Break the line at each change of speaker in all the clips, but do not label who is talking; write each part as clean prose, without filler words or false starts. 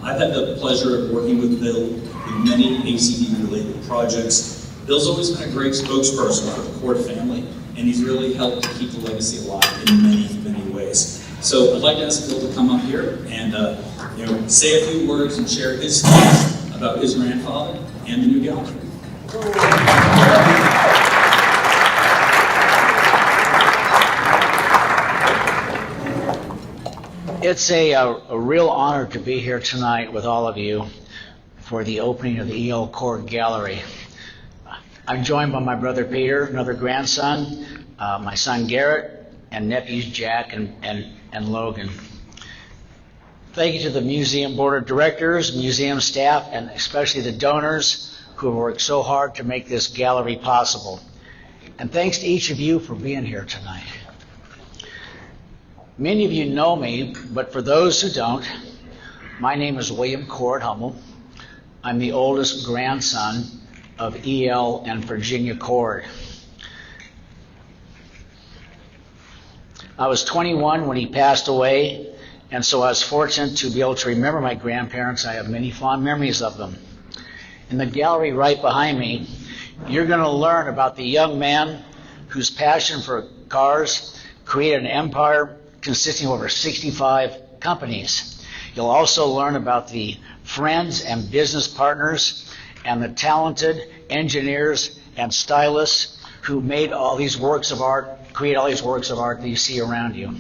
I've had the pleasure of working with Bill in many ACD-related projects. Bill's always been a great spokesperson for the Cord family, and he's really helped to keep the legacy alive in many, many ways. So I'd like to ask Bill to come up here and say a few words and share his thoughts about his grandfather and the new gallery.
It's a real honor to be here tonight with all of you for the opening of the E.L. Cord Gallery. I'm joined by my brother Peter, another grandson, my son Garrett, and nephews Jack and Logan. Thank you to the museum board of directors, museum staff, and especially the donors who have worked so hard to make this gallery possible. And thanks to each of you for being here tonight. Many of you know me, but for those who don't, my name is William Cord Hummel. I'm the oldest grandson of E.L. and Virginia Cord. I was 21 when he passed away, and so I was fortunate to be able to remember my grandparents. I have many fond memories of them. In the gallery right behind me, you're going to learn about the young man whose passion for cars created an empire consisting of over 65 companies. You'll also learn about the friends and business partners and the talented engineers and stylists who made all these works of art, create all these works of art that you see around you.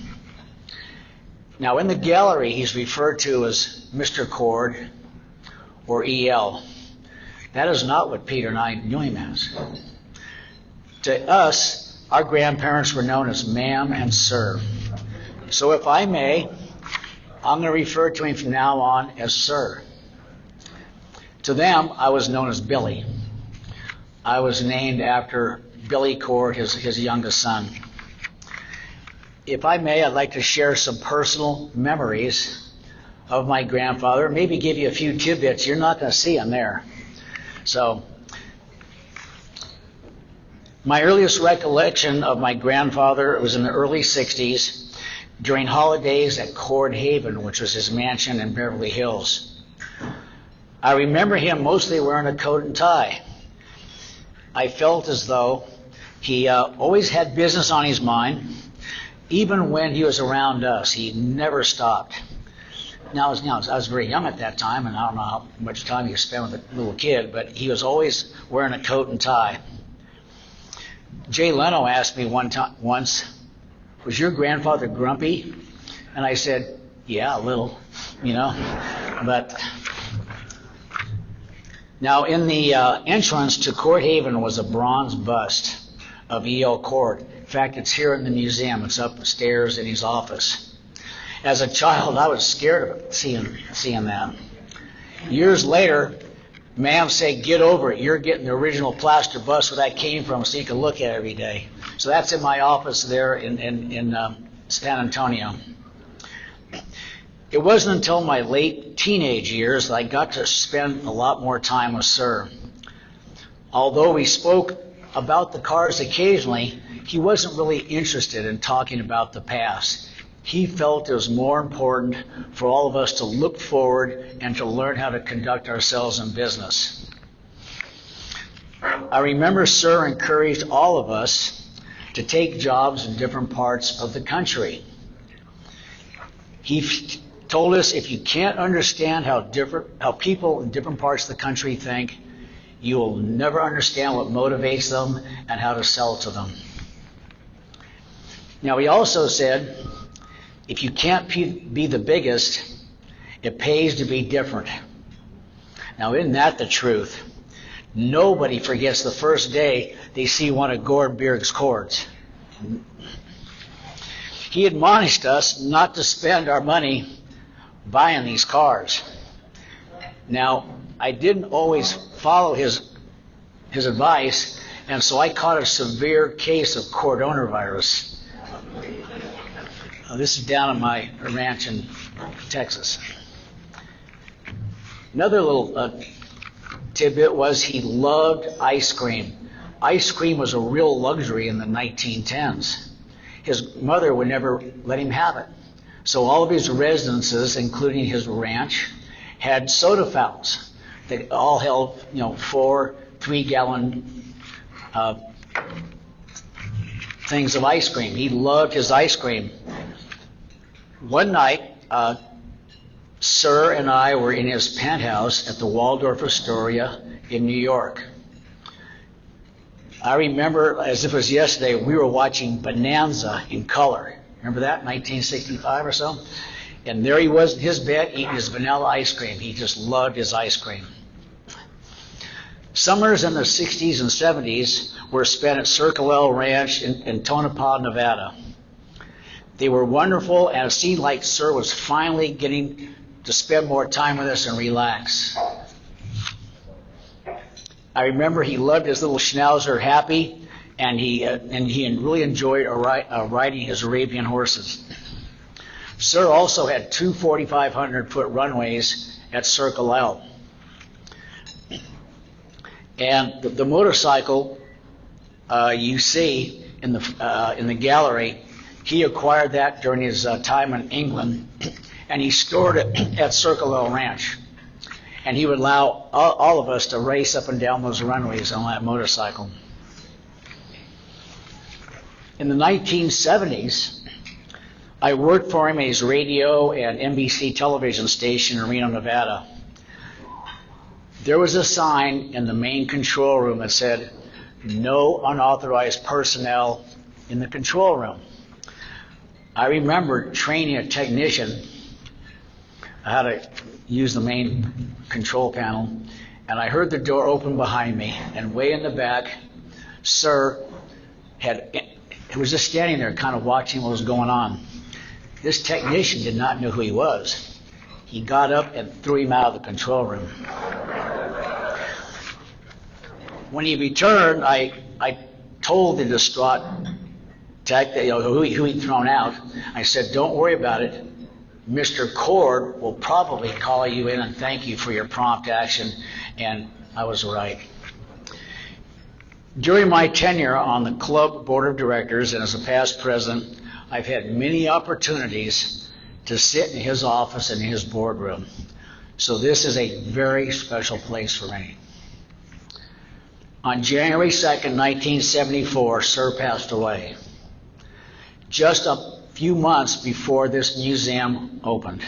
Now in the gallery, he's referred to as Mr. Cord or E.L. That is not what Peter and I knew him as. To us, our grandparents were known as ma'am and sir. So if I may, I'm going to refer to him from now on as sir. To them, I was known as Billy. I was named after Billy Cord, his youngest son. If I may, I'd like to share some personal memories of my grandfather, maybe give you a few tidbits. You're not going to see them there. So, my earliest recollection of my grandfather was in the early 60s during holidays at Cord Haven, which was his mansion in Beverly Hills. I remember him mostly wearing a coat and tie. I felt as though he always had business on his mind, even when he was around us. He never stopped. Now, I was very young at that time, and I don't know how much time he spent with a little kid, but he was always wearing a coat and tie. Jay Leno asked me once, "Was your grandfather grumpy?" And I said, "Yeah, a little, But now in the entrance to Cord Haven was a bronze bust of E.L. Cord. In fact, it's here in the museum. It's upstairs in his office. As a child, I was scared of it, seeing that. Years later, ma'am said, "Get over it. You're getting the original plaster bust where that came from so you can look at it every day." So that's in my office there in San Antonio. It wasn't until my late teenage years that I got to spend a lot more time with Sir. Although we spoke about the cars occasionally, he wasn't really interested in talking about the past. He felt it was more important for all of us to look forward and to learn how to conduct ourselves in business. I remember Sir encouraged all of us to take jobs in different parts of the country. He told us if you can't understand how people in different parts of the country think, you will never understand what motivates them and how to sell to them. Now, he also said, if you can't be the biggest, it pays to be different. Now, isn't that the truth? Nobody forgets the first day they see one of Gordberg's cords. He admonished us not to spend our money buying these cars. Now, I didn't always follow his advice, and so I caught a severe case of coronavirus. This is down at my ranch in Texas. Another little tidbit was he loved ice cream. Ice cream was a real luxury in the 1910s. His mother would never let him have it. So all of his residences, including his ranch, had soda fountains that all held, 4 3-gallon things of ice cream. He loved his ice cream. One night, Sir and I were in his penthouse at the Waldorf Astoria in New York. I remember, as if it was yesterday, we were watching Bonanza in color. Remember that, 1965 or so? And there he was in his bed eating his vanilla ice cream. He just loved his ice cream. Summers in the 60s and 70s were spent at Circle L Ranch in Tonopah, Nevada. They were wonderful, and it seemed like Sir was finally getting to spend more time with us and relax. I remember he loved his little Schnauzer Happy, and he really enjoyed riding his Arabian horses. Sir also had 2 4,500-foot runways at Circle L. And the motorcycle you see in the gallery, he acquired that during his time in England, and he stored it at Circle L Ranch. And he would allow all of us to race up and down those runways on that motorcycle. In the 1970s, I worked for him at his radio and NBC television station in Reno, Nevada. There was a sign in the main control room that said, "No unauthorized personnel in the control room." I remember training a technician how to use the main control panel, and I heard the door open behind me, and way in the back, Sir was just standing there kind of watching what was going on. This technician did not know who he was. He got up and threw him out of the control room. When he returned, I told the distraught tech who he'd thrown out. I said, "Don't worry about it. Mr. Cord will probably call you in and thank you for your prompt action," and I was right. During my tenure on the club board of directors and as a past president, I've had many opportunities to sit in his office and in his boardroom. So this is a very special place for me. On January 2nd, 1974, Sir passed away. Just a few months before this museum opened.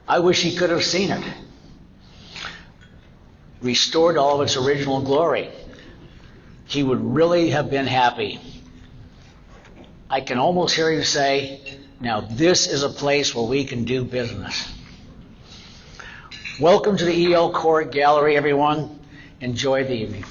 I wish he could have seen it. Restored all of its original glory. He would really have been happy. I can almost hear him say, "Now this is a place where we can do business." Welcome to the E.L. Cord Gallery, everyone. Enjoy the evening.